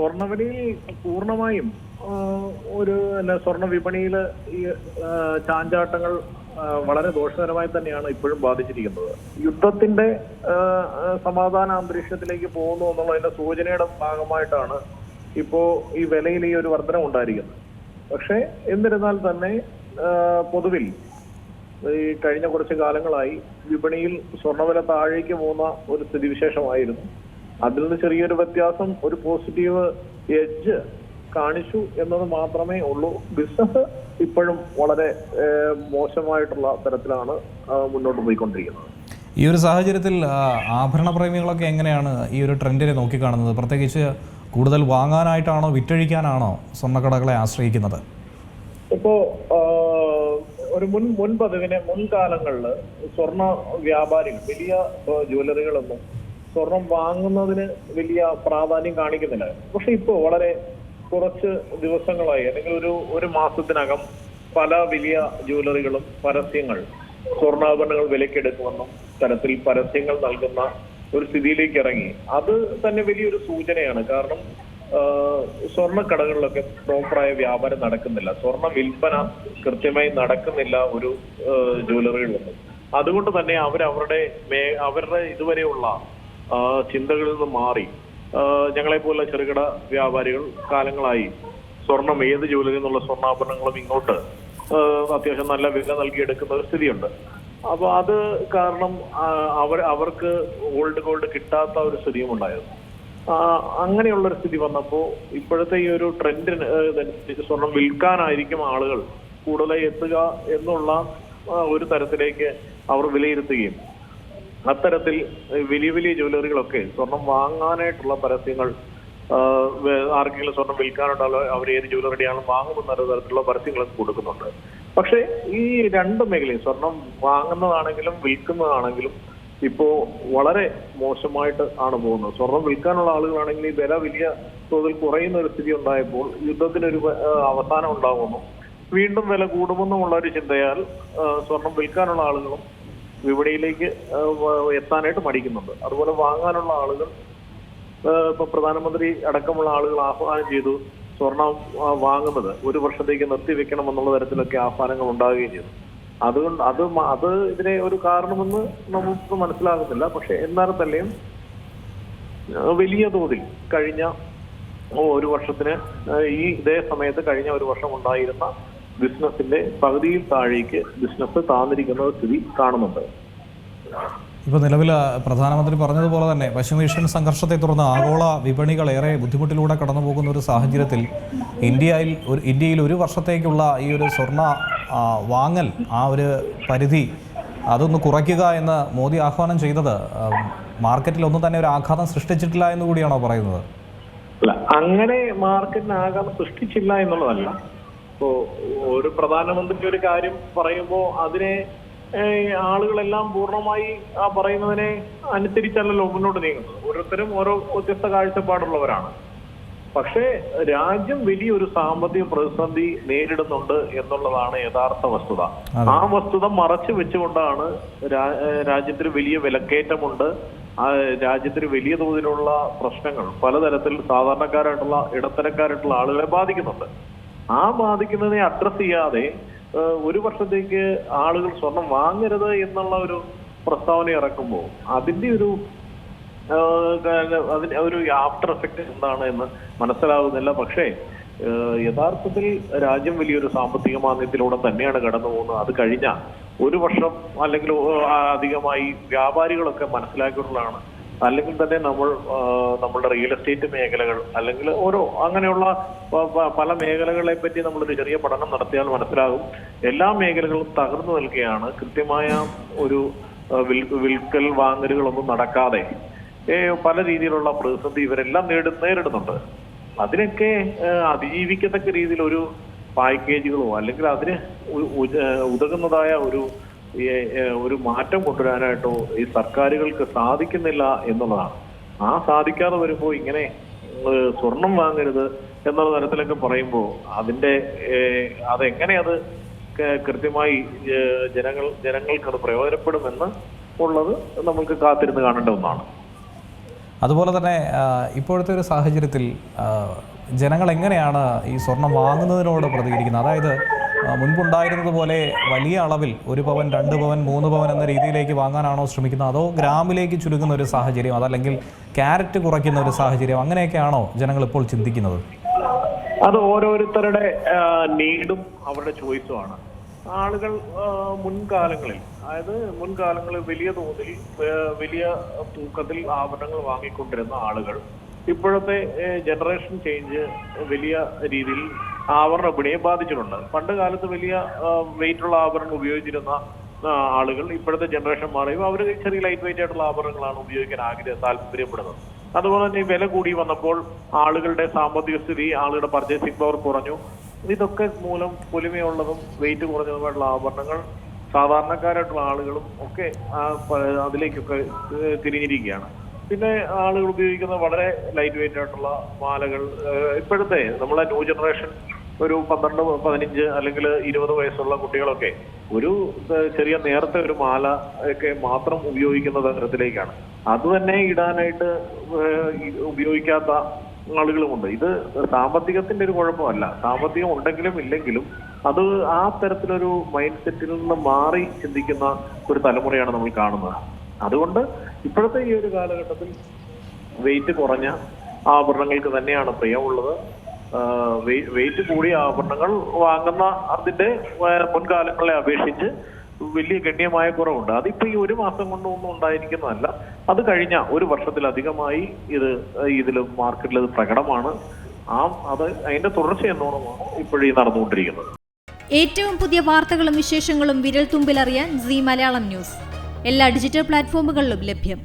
സ്വർണ്ണവിലയിൽ പൂർണ്ണമായും ഒരു സ്വർണ്ണ വിപണിയിൽ ഈ ചാഞ്ചാട്ടങ്ങൾ വളരെ ദോഷകരമായി തന്നെയാണ് ഇപ്പോഴും ബാധിച്ചിരിക്കുന്നത്. യുദ്ധത്തിന്റെ സമാധാന അന്തരീക്ഷത്തിലേക്ക് പോകുന്നു എന്നുള്ളതിന്റെ സൂചനയുടെ ഭാഗമായിട്ടാണ് ഇപ്പോ ഈ വിലയിൽ ഈ ഒരു വർധനം ഉണ്ടായിരിക്കുന്നത്. പക്ഷെ എന്നിരുന്നാൽ തന്നെ പൊതുവിൽ ഈ കഴിഞ്ഞ കുറച്ച് കാലങ്ങളായി വിപണിയിൽ സ്വർണ്ണവില താഴേക്ക് പോകുന്ന ഒരു സ്ഥിതിവിശേഷമായിരുന്നു. അതിൽ നിന്ന് ചെറിയൊരു വ്യത്യാസം, ഒരു പോസിറ്റീവ് എഡ്ജ് കാണിച്ചു എന്നത് മാത്രമേ ഉള്ളൂ. ബിസിനസ് ഇപ്പോഴും വളരെ മോശമായിട്ടുള്ള തരത്തിലാണ് മുന്നോട്ട് പോയിക്കൊണ്ടിരിക്കുന്നത്. ഈ ഒരു സാഹചര്യത്തിൽ ആഭരണ പ്രേമികളൊക്കെ എങ്ങനെയാണ് ഈ ഒരു ട്രെൻഡിനെ നോക്കിക്കാണുന്നത്? പ്രത്യേകിച്ച് കൂടുതൽ വാങ്ങാനായിട്ടാണോ വിറ്റഴിക്കാനാണോ സ്വർണ്ണക്കടകളെ ആശ്രയിക്കുന്നത്? ഇപ്പോ ഒരു മുൻകാലങ്ങളിൽ സ്വർണ്ണ വ്യാപാരികൾ വലിയ ജ്വല്ലറികളൊന്നും സ്വർണം വാങ്ങുന്നതിന് വലിയ പ്രാധാന്യം കാണിക്കുന്നില്ല. പക്ഷെ ഇപ്പോൾ വളരെ കുറച്ച് ദിവസങ്ങളായി അല്ലെങ്കിൽ ഒരു മാസത്തിനകം പല വലിയ ജ്വല്ലറികളും പരസ്യങ്ങൾ, സ്വർണ്ണാഭരണങ്ങൾ വിലക്കെടുക്കുമെന്നും തരത്തിൽ പരസ്യങ്ങൾ നൽകുന്ന ഒരു സ്ഥിതിയിലേക്ക് ഇറങ്ങി. അത് തന്നെ വലിയൊരു സൂചനയാണ്. കാരണം സ്വർണ്ണക്കടകളിലൊക്കെ പ്രോപ്പറായ വ്യാപാരം നടക്കുന്നില്ല, സ്വർണ്ണ വിൽപ്പന കൃത്യമായി നടക്കുന്നില്ല ഒരു ജ്വല്ലറികളിലൊന്നും. അതുകൊണ്ട് തന്നെ അവരുടെ ഇതുവരെയുള്ള ചിന്തകളിൽ നിന്ന് മാറി ഞങ്ങളെ പോലുള്ള ചെറുകിട വ്യാപാരികൾ കാലങ്ങളായി സ്വർണം ഏത് ജ്വല്ലറിയിൽ നിന്നുള്ള സ്വർണ്ണാഭരണങ്ങളും ഇങ്ങോട്ട് അത്യാവശ്യം നല്ല വില നൽകി എടുക്കുന്ന ഒരു സ്ഥിതിയുണ്ട്. അപ്പൊ അത് കാരണം അവർക്ക് ഗോൾഡ് കിട്ടാത്ത ഒരു സ്ഥിതിയും ഉണ്ടായിരുന്നു. അങ്ങനെയുള്ള ഒരു സ്ഥിതി വന്നപ്പോ ഇപ്പോഴത്തെ ഈ ഒരു ട്രെൻഡിന് സ്വർണം വിൽക്കാനായിരിക്കും ആളുകൾ കൂടുതലായി എത്തുക എന്നുള്ള ഒരു തരത്തിലേക്ക് അവർ വിലയിരുത്തുകയും അത്തരത്തിൽ വലിയ വലിയ ജ്വല്ലറികളൊക്കെ സ്വർണം വാങ്ങാനായിട്ടുള്ള പരസ്യങ്ങൾ, ആർക്കെങ്കിലും സ്വർണം വിൽക്കാനുണ്ടല്ലോ അവർ ഏത് ജ്വല്ലറിയാണ് വാങ്ങുമെന്ന തരത്തിലുള്ള പരസ്യങ്ങളൊക്കെ കൊടുക്കുന്നുണ്ട്. പക്ഷെ ഈ രണ്ട് മേഖലയും സ്വർണം വാങ്ങുന്നതാണെങ്കിലും വിൽക്കുന്നതാണെങ്കിലും ഇപ്പോ വളരെ മോശമായിട്ട് ആണ് പോകുന്നത്. സ്വർണം വിൽക്കാനുള്ള ആളുകളാണെങ്കിൽ ഈ വില വലിയ തോതിൽ കുറയുന്ന ഒരു സ്ഥിതി ഉണ്ടായപ്പോൾ യുദ്ധത്തിനൊരു അവസാനം ഉണ്ടാകുമെന്നും വീണ്ടും വില കൂടുമെന്നുമുള്ള ഒരു ചിന്തയാൽ സ്വർണം വിൽക്കാനുള്ള ആളുകളും വിപണിയിലേക്ക് എത്താനായിട്ട് മടിക്കുന്നുണ്ട്. അതുപോലെ വാങ്ങാനുള്ള ആളുകൾ ഇപ്പൊ പ്രധാനമന്ത്രി അടക്കമുള്ള ആളുകൾ ആഹ്വാനം ചെയ്തു സ്വർണം വാങ്ങുന്നത് ഒരു വർഷത്തേക്ക് നിർത്തിവെക്കണം എന്നുള്ള തരത്തിലൊക്കെ ആഹ്വാനങ്ങൾ ഉണ്ടാവുകയും ചെയ്തു. അതുകൊണ്ട് അത് ഇതിനെ ഒരു കാരണമെന്ന് നമുക്ക് മനസ്സിലാകുന്നില്ല. പക്ഷെ എന്നാലും തന്നെയും വലിയ തോതിൽ കഴിഞ്ഞ ഒരു വർഷത്തിന് ഇതേ സമയത്ത് കഴിഞ്ഞ ഒരു വർഷം ഉണ്ടായിരുന്ന ബിസിനസിന്റെ പകുതിയിൽ താഴേക്ക് ബിസിനസ് താന്നിരിക്കുന്ന സ്ഥിതി കാണുന്നുണ്ട്. ഇപ്പോൾ നിലവിൽ പ്രധാനമന്ത്രി പറഞ്ഞതുപോലെ തന്നെ പശ്ചിമേഷ്യൻ സംഘർഷത്തെ തുടർന്ന് ആഗോള വിപണികൾ ഏറെ ബുദ്ധിമുട്ടിലൂടെ കടന്നു പോകുന്ന ഒരു സാഹചര്യത്തിൽ ഇന്ത്യയിൽ ഒരു വർഷത്തേക്കുള്ള ഈ ഒരു സ്വർണ്ണ വാങ്ങൽ ആ ഒരു പരിധി അതൊന്ന് കുറയ്ക്കുക എന്ന് മോദി ആഹ്വാനം ചെയ്തത് മാർക്കറ്റിൽ ഒന്നും തന്നെ ഒരു ആഘാതം സൃഷ്ടിച്ചിട്ടില്ല എന്ന് കൂടിയാണോ പറയുന്നത്? അല്ല, അങ്ങനെ മാർക്കറ്റിന് ആഘാതം സൃഷ്ടിച്ചില്ല എന്നുള്ളതല്ല. ഇപ്പോ ഒരു പ്രധാനമന്ത്രി ഒരു കാര്യം പറയുമ്പോൾ അതിനെ ആളുകളെല്ലാം പൂർണ്ണമായി ആ പറയുന്നതിനെ അനുസരിച്ചല്ലല്ലോ മുന്നോട്ട് നീങ്ങുന്നത്. ഓരോരുത്തരും ഓരോ വ്യത്യസ്ത കാഴ്ചപ്പാടുള്ളവരാണ്. പക്ഷേ രാജ്യം വലിയൊരു സാമ്പത്തിക പ്രതിസന്ധി നേരിടുന്നുണ്ട് എന്നുള്ളതാണ് യഥാർത്ഥ വസ്തുത. ആ വസ്തുത മറച്ചു വെച്ചുകൊണ്ടാണ് രാജ്യത്തിന് വലിയ വിലക്കയറ്റമുണ്ട്, രാജ്യത്തിന് വലിയ തോതിലുള്ള പ്രശ്നങ്ങൾ പലതരത്തിൽ സാധാരണക്കാരായിട്ടുള്ള ഇടത്തരക്കാരായിട്ടുള്ള ആളുകളെ ബാധിക്കുന്നുണ്ട്. ആ ബാധിക്കുന്നതിനെ അഡ്രസ് ചെയ്യാതെ ഒരു വർഷത്തേക്ക് ആളുകൾ സ്വർണം വാങ്ങരുത് എന്നുള്ള ഒരു പ്രസ്താവന ഇറക്കുമ്പോൾ അതിന്റെ ഒരു ആഫ്റ്റർ എഫക്ട് എന്താണ് എന്ന് മനസ്സിലാകുന്നില്ല. പക്ഷേ യഥാർത്ഥത്തിൽ രാജ്യം വലിയൊരു സാമ്പത്തിക മാന്ദ്യത്തിലൂടെ തന്നെയാണ് കടന്നു പോകുന്നത്. അത് കഴിഞ്ഞ ഒരു വർഷം അല്ലെങ്കിൽ അധികമായി വ്യാപാരികളൊക്കെ മനസ്സിലാക്കിയിട്ടുള്ളതാണ്. അല്ലെങ്കിൽ തന്നെ നമ്മളുടെ റിയൽ എസ്റ്റേറ്റ് മേഖലകൾ അല്ലെങ്കിൽ അങ്ങനെയുള്ള പല മേഖലകളെ പറ്റി നമ്മളൊരു ചെറിയ പഠനം നടത്തിയാൽ മനസ്സിലാകും എല്ലാ മേഖലകളും തകർന്നു നിൽക്കുകയാണ്. കൃത്യമായ ഒരു വിൽക്കൽ വാങ്ങലുകളൊന്നും നടക്കാതെ പല രീതിയിലുള്ള പ്രതിസന്ധി ഇവരെല്ലാം നേരിടുന്നുണ്ട്. അതിനൊക്കെ അതിജീവിക്കത്തക്ക രീതിയിൽ ഒരു പാക്കേജുകളോ അല്ലെങ്കിൽ അതിന് ഉതകുന്നതായ ഒരു മാറ്റം കൊണ്ടുവരാനായിട്ടോ ഈ സർക്കാരുകൾക്ക് സാധിക്കുന്നില്ല എന്നുള്ളതാണ്. സാധിക്കാതെ വരുമ്പോൾ ഇങ്ങനെ സ്വർണം വാങ്ങരുത് എന്നുള്ള തരത്തിലൊക്കെ പറയുമ്പോൾ അതെങ്ങനെ അത് കൃത്യമായി ജനങ്ങൾക്ക് അത് പ്രയോജനപ്പെടുമെന്ന് ഉള്ളത് നമുക്ക് കാത്തിരുന്ന് കാണേണ്ട ഒന്നാണ്. അതുപോലെ തന്നെ ഇപ്പോഴത്തെ ഒരു സാഹചര്യത്തിൽ ജനങ്ങൾ എങ്ങനെയാണ് ഈ സ്വർണം വാങ്ങുന്നതിനോട് പ്രതികരിക്കുന്നത്? അതായത് മുൻപുണ്ടായിരുന്നത് പോലെ വലിയ അളവിൽ 1 പവൻ 2 പവൻ 3 പവൻ എന്ന രീതിയിലേക്ക് വാങ്ങാനാണോ ശ്രമിക്കുന്നത്, അതോ ഗ്രാമിലേക്ക് ചുരുങ്ങുന്ന ഒരു സാഹചര്യം, അതല്ലെങ്കിൽ ക്യാരറ്റ് കുറയ്ക്കുന്ന ഒരു സാഹചര്യം, അങ്ങനെയൊക്കെയാണോ ജനങ്ങൾ ഇപ്പോൾ ചിന്തിക്കുന്നത്? അത് ഓരോരുത്തരുടെ നീഡും അവരുടെ ചോയ്സുമാണ്. ആളുകൾ മുൻകാലങ്ങളിൽ, അതായത് മുൻകാലങ്ങളിൽ വലിയ തോതിൽ വലിയ തൂക്കത്തിൽ ആഭരണങ്ങൾ വാങ്ങിക്കൊണ്ടിരുന്ന ആളുകൾ ഇപ്പോഴത്തെ ജനറേഷൻ ചേഞ്ച് വലിയ രീതിയിൽ ആഭരണ വിപണിയെ ബാധിച്ചിട്ടുണ്ട്. പണ്ട് കാലത്ത് വലിയ വെയിറ്റുള്ള ആഭരണം ഉപയോഗിച്ചിരുന്ന ആളുകൾ ഇപ്പോഴത്തെ ജനറേഷൻ മാറിയും അവർ ചെറിയ ലൈറ്റ് വെയിറ്റ് ആയിട്ടുള്ള ആഭരണങ്ങളാണ് ഉപയോഗിക്കാൻ താല്പര്യപ്പെടുന്നത്. അതുപോലെ തന്നെ വില കൂടി വന്നപ്പോൾ ആളുകളുടെ സാമ്പത്തിക സ്ഥിതി, ആളുകളുടെ പർച്ചേസിംഗ് പവർ കുറഞ്ഞു. ഇതൊക്കെ മൂലം പൊലിമയുള്ളതും വെയിറ്റ് കുറഞ്ഞതുമായിട്ടുള്ള ആഭരണങ്ങൾ സാധാരണക്കാരായിട്ടുള്ള ആളുകളും ഒക്കെ അതിലേക്കൊക്കെ തിരിഞ്ഞിരിക്കുകയാണ്. പിന്നെ ആളുകൾ ഉപയോഗിക്കുന്ന വളരെ ലൈറ്റ് വെയിറ്റ് ആയിട്ടുള്ള മാലകൾ. ഇപ്പോഴത്തെ നമ്മളെ ന്യൂ ജനറേഷൻ ഒരു 12, 15 അല്ലെങ്കിൽ 20 വയസ്സുള്ള കുട്ടികളൊക്കെ ഒരു ചെറിയ നേരത്തെ ഒരു മാല ഒക്കെ മാത്രം ഉപയോഗിക്കുന്ന തരത്തിലേക്കാണ്. അത് തന്നെ ഇടാനായിട്ട് ഉപയോഗിക്കാത്ത ആളുകളുമുണ്ട്. ഇത് സാമ്പത്തികത്തിന്റെ ഒരു കുഴപ്പമല്ല. സാമ്പത്തികം ഉണ്ടെങ്കിലും ഇല്ലെങ്കിലും അത് ആ തരത്തിലൊരു മൈൻഡ് സെറ്റിൽ നിന്ന് മാറി ചിന്തിക്കുന്ന ഒരു തലമുറയാണ് നമ്മൾ കാണുന്നത്. അതുകൊണ്ട് ഇപ്പോഴത്തെ ഈ ഒരു കാലഘട്ടത്തിൽ വെയിറ്റ് കുറഞ്ഞ ആഭരണങ്ങൾക്ക് തന്നെയാണ് പ്രിയമുള്ളത്. വെയിറ്റ് കൂടിയ ആഭരണങ്ങൾ വാങ്ങുന്ന അതിന്റെ മുൻകാലങ്ങളെ അപേക്ഷിച്ച് വലിയ ഗണ്യമായ കുറവുണ്ട്. അതിപ്പോ ഈ 1 മാസം കൊണ്ടൊന്നും ഉണ്ടായിരിക്കുന്നതല്ല. അത് കഴിഞ്ഞ 1 വർഷത്തിലധികമായി ഇതിൽ മാർക്കറ്റിൽ അത് പ്രകടമാണ്. അത് അതിന്റെ തുടർച്ച എന്നോണമാണ് ഇപ്പോഴീ നടന്നുകൊണ്ടിരിക്കുന്നത്. ഏറ്റവും പുതിയ വാർത്തകളും വിശേഷങ്ങളും വിരൽ തുമ്പിലറിയാൻ സീ മലയാളം ന്യൂസ് എല്ലാ ഡിജിറ്റൽ പ്ലാറ്റ്ഫോമുകളിലും ലഭ്യം.